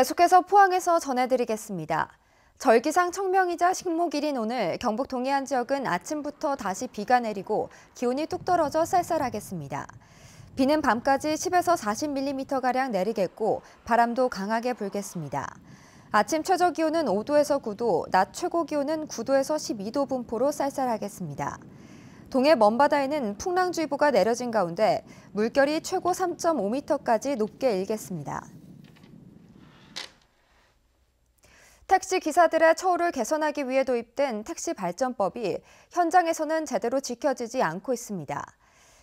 계속해서 포항에서 전해드리겠습니다. 절기상 청명이자 식목일인 오늘 경북 동해안 지역은 아침부터 다시 비가 내리고 기온이 뚝 떨어져 쌀쌀하겠습니다. 비는 밤까지 10에서 40mm가량 내리겠고 바람도 강하게 불겠습니다. 아침 최저 기온은 5도에서 9도, 낮 최고 기온은 9도에서 12도 분포로 쌀쌀하겠습니다. 동해 먼바다에는 풍랑주의보가 내려진 가운데 물결이 최고 3.5m까지 높게 일겠습니다. 택시 기사들의 처우를 개선하기 위해 도입된 택시 발전법이 현장에서는 제대로 지켜지지 않고 있습니다.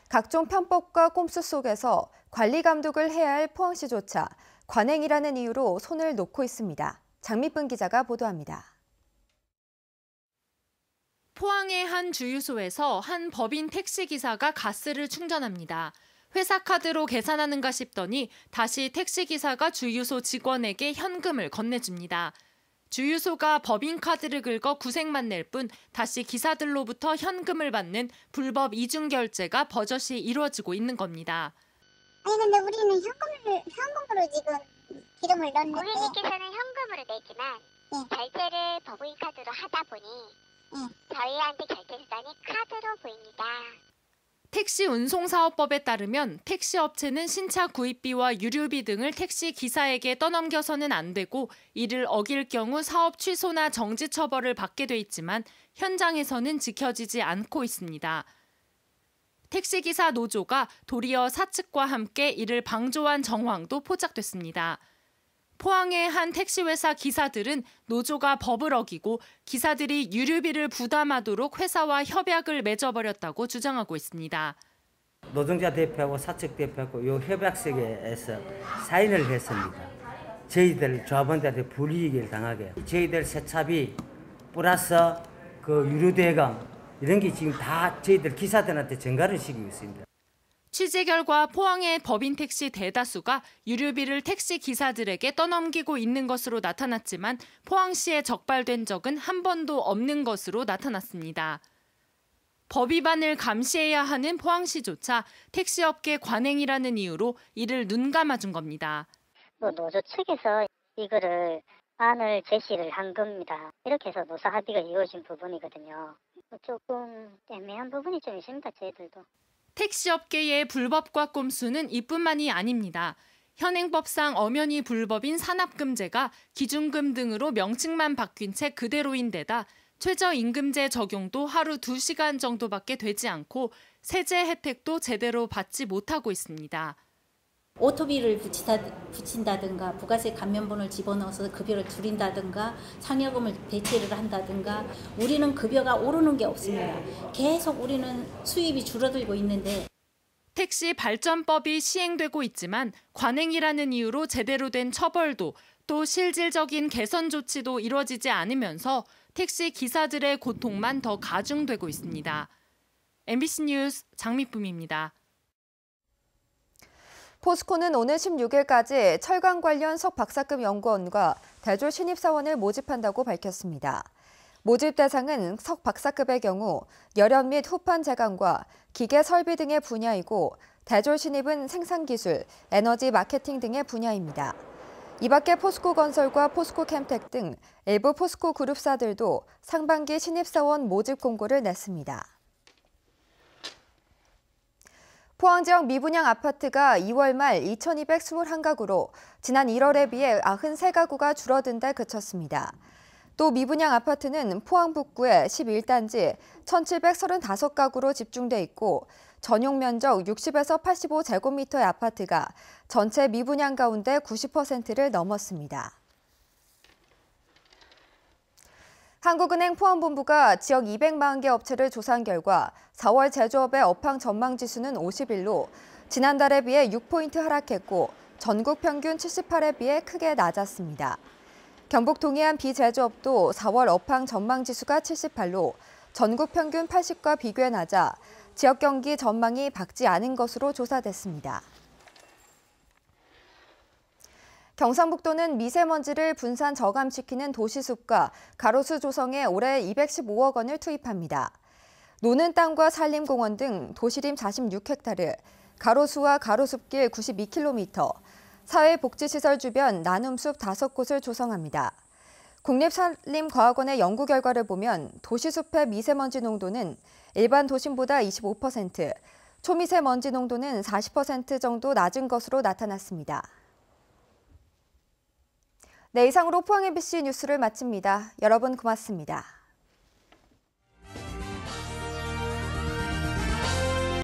각종 편법과 꼼수 속에서 관리 감독을 해야 할 포항시조차 관행이라는 이유로 손을 놓고 있습니다. 장미쁜 기자가 보도합니다. 포항의 한 주유소에서 한 법인 택시기사가 가스를 충전합니다. 회사 카드로 계산하는가 싶더니 다시 택시기사가 주유소 직원에게 현금을 건네줍니다. 주유소가 법인 카드를 긁어 구색만 낼 뿐 다시 기사들로부터 현금을 받는 불법 이중결제가 버젓이 이루어지고 있는 겁니다. 아니 근데 우리는 현금으로 지금 기름을 넣는데 고객님께서는 현금으로 내지만 결제를 법인 카드로 하다 보니 저희한테 결제 수단이 카드로 보입니다. 택시 운송사업법에 따르면 택시업체는 신차 구입비와 유류비 등을 택시 기사에게 떠넘겨서는 안 되고 이를 어길 경우 사업 취소나 정지 처벌을 받게 돼 있지만 현장에서는 지켜지지 않고 있습니다. 택시기사 노조가 도리어 사측과 함께 이를 방조한 정황도 포착됐습니다. 포항의 한 택시회사 기사들은 노조가 법을 어기고 기사들이 유류비를 부담하도록 회사와 협약을 맺어버렸다고 주장하고 있습니다. 노동자 대표하고 사측 대표하고 이 협약서에서 사인을 했습니다. 저희들 조합원들한테 불이익을 당하게. 저희들 세차비 플러스 그 유류대금 이런 게 지금 다 저희들 기사들한테 전가를 시키고 있습니다. 취재 결과 포항의 법인 택시 대다수가 유류비를 택시 기사들에게 떠넘기고 있는 것으로 나타났지만 포항시에 적발된 적은 한 번도 없는 것으로 나타났습니다. 법 위반을 감시해야 하는 포항시조차 택시업계 관행이라는 이유로 이를 눈 감아준 겁니다. 노조 측에서 이거를 안을 제시를 한 겁니다. 이렇게 해서 노사 합의가 이루어진 부분이거든요. 조금 애매한 부분이 좀 있습니다. 저희들도. 택시업계의 불법과 꼼수는 이뿐만이 아닙니다. 현행법상 엄연히 불법인 산업금제가 기준금 등으로 명칭만 바뀐 채 그대로인 데다 최저임금제 적용도 하루 2시간 정도밖에 되지 않고 세제 혜택도 제대로 받지 못하고 있습니다. 오토비를 붙인다든가 부가세 감면분을 집어넣어서 급여를 줄인다든가 상여금을 대체를 한다든가 우리는 급여가 오르는 게 없습니다. 계속 우리는 수입이 줄어들고 있는데 택시 발전법이 시행되고 있지만 관행이라는 이유로 제대로 된 처벌도 또 실질적인 개선 조치도 이루어지지 않으면서 택시 기사들의 고통만 더 가중되고 있습니다. MBC 뉴스 장미쁨입니다. 포스코는 오늘 16일까지 철강 관련 석박사급 연구원과 대졸 신입사원을 모집한다고 밝혔습니다. 모집 대상은 석박사급의 경우 열연 및 후판 제강과 기계 설비 등의 분야이고 대졸 신입은 생산기술, 에너지 마케팅 등의 분야입니다. 이 밖에 포스코 건설과 포스코 캠텍 등 일부 포스코 그룹사들도 상반기 신입사원 모집 공고를 냈습니다. 포항 지역 미분양 아파트가 2월 말 2,221가구로 지난 1월에 비해 93가구가 줄어든 데 그쳤습니다. 또 미분양 아파트는 포항 북구의 11단지 1,735가구로 집중돼 있고 전용 면적 60에서 85제곱미터의 아파트가 전체 미분양 가운데 90%를 넘었습니다. 한국은행 포항본부가 지역 240개 업체를 조사한 결과 4월 제조업의 업황 전망 지수는 51로 지난달에 비해 6포인트 하락했고 전국 평균 78에 비해 크게 낮았습니다. 경북 동해안 비제조업도 4월 업황 전망 지수가 78로 전국 평균 80과 비교해 낮아 지역 경기 전망이 밝지 않은 것으로 조사됐습니다. 경상북도는 미세먼지를 분산 저감시키는 도시숲과 가로수 조성에 올해 215억 원을 투입합니다. 노는 땅과 산림공원 등 도시림 46헥타르, 가로수와 가로숲길 92km, 사회복지시설 주변 나눔숲 5곳을 조성합니다. 국립산림과학원의 연구 결과를 보면 도시숲의 미세먼지 농도는 일반 도심보다 25%, 초미세먼지 농도는 40% 정도 낮은 것으로 나타났습니다. 네, 이상으로 포항 MBC 뉴스를 마칩니다. 여러분 고맙습니다.